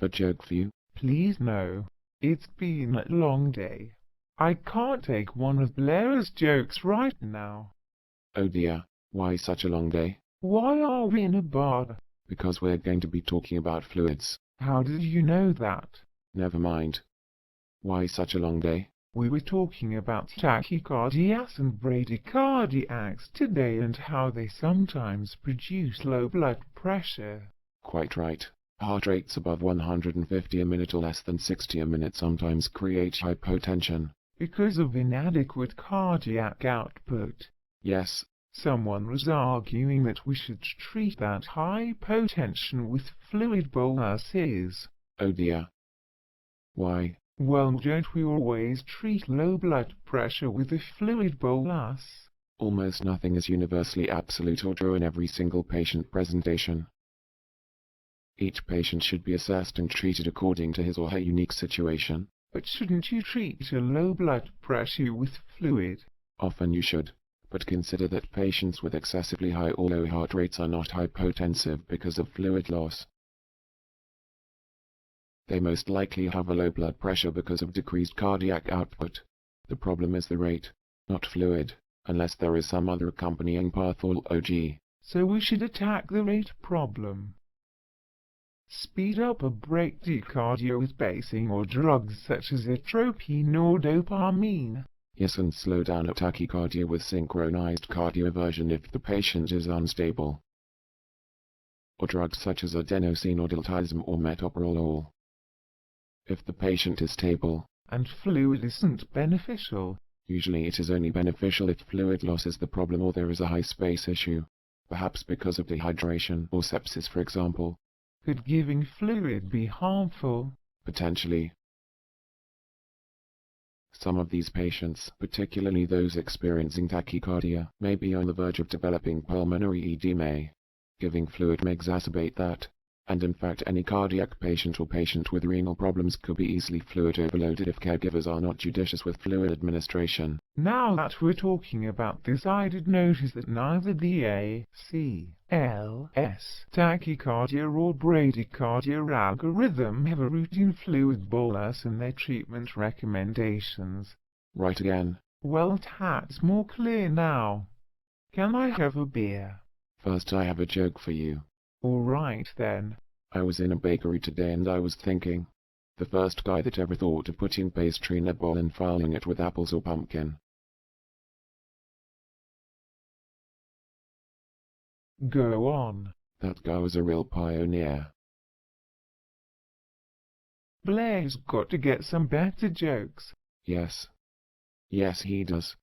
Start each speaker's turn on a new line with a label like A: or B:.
A: a joke for you?
B: Please no. It's been a long day. I can't take one of Blair's jokes right now.
A: Oh dear, why such a long day?
B: Why are we in a bar?
A: Because we're going to be talking about fluids.
B: How did you know that?
A: Never mind. Why such a long day?
B: We were talking about tachycardias and bradycardias today and how they sometimes produce low blood pressure.
A: Quite right. Heart rates above 150 a minute or less than 60 a minute sometimes create hypotension.
B: Because of inadequate cardiac output.
A: Yes.
B: Someone was arguing that we should treat that hypotension with fluid boluses.
A: Oh dear. Why?
B: Well, don't we always treat low blood pressure with a fluid bolus?
A: Almost nothing is universally absolute or true in every single patient presentation. Each patient should be assessed and treated according to his or her unique situation.
B: But shouldn't you treat a low blood pressure with fluid?
A: Often you should, but consider that patients with excessively high or low heart rates are not hypotensive because of fluid loss. They most likely have a low blood pressure because of decreased cardiac output. The problem is the rate, not fluid, unless there is some other accompanying pathology.
B: So we should attack the rate problem. Speed up a bradycardia with basing or drugs such as atropine or dopamine.
A: Yes, and slow down a tachycardia with synchronized cardioversion if the patient is unstable. Or drugs such as adenosine or diltiazem or metoprolol. If the patient is stable.
B: And fluid isn't beneficial.
A: Usually it is only beneficial if fluid loss is the problem or there is a high space issue. Perhaps because of dehydration or sepsis, for example.
B: Could giving fluid be harmful?
A: Potentially. Some of these patients, particularly those experiencing tachycardia, may be on the verge of developing pulmonary edema. Giving fluid may exacerbate that. And in fact any cardiac patient or patient with renal problems could be easily fluid overloaded if caregivers are not judicious with fluid administration.
B: Now that we're talking about this, I did notice that neither the ACLS tachycardia or bradycardia algorithm have a routine fluid bolus in their treatment recommendations.
A: Right again.
B: Well, that's more clear now. Can I have a beer?
A: First I have a joke for you.
B: All right then.
A: I was in a bakery today and I was thinking. The first guy that ever thought of putting pastry in a bowl and filling it with apples or pumpkin.
B: Go on.
A: That guy was a real pioneer.
B: Blair's got to get some better jokes.
A: Yes. Yes, he does.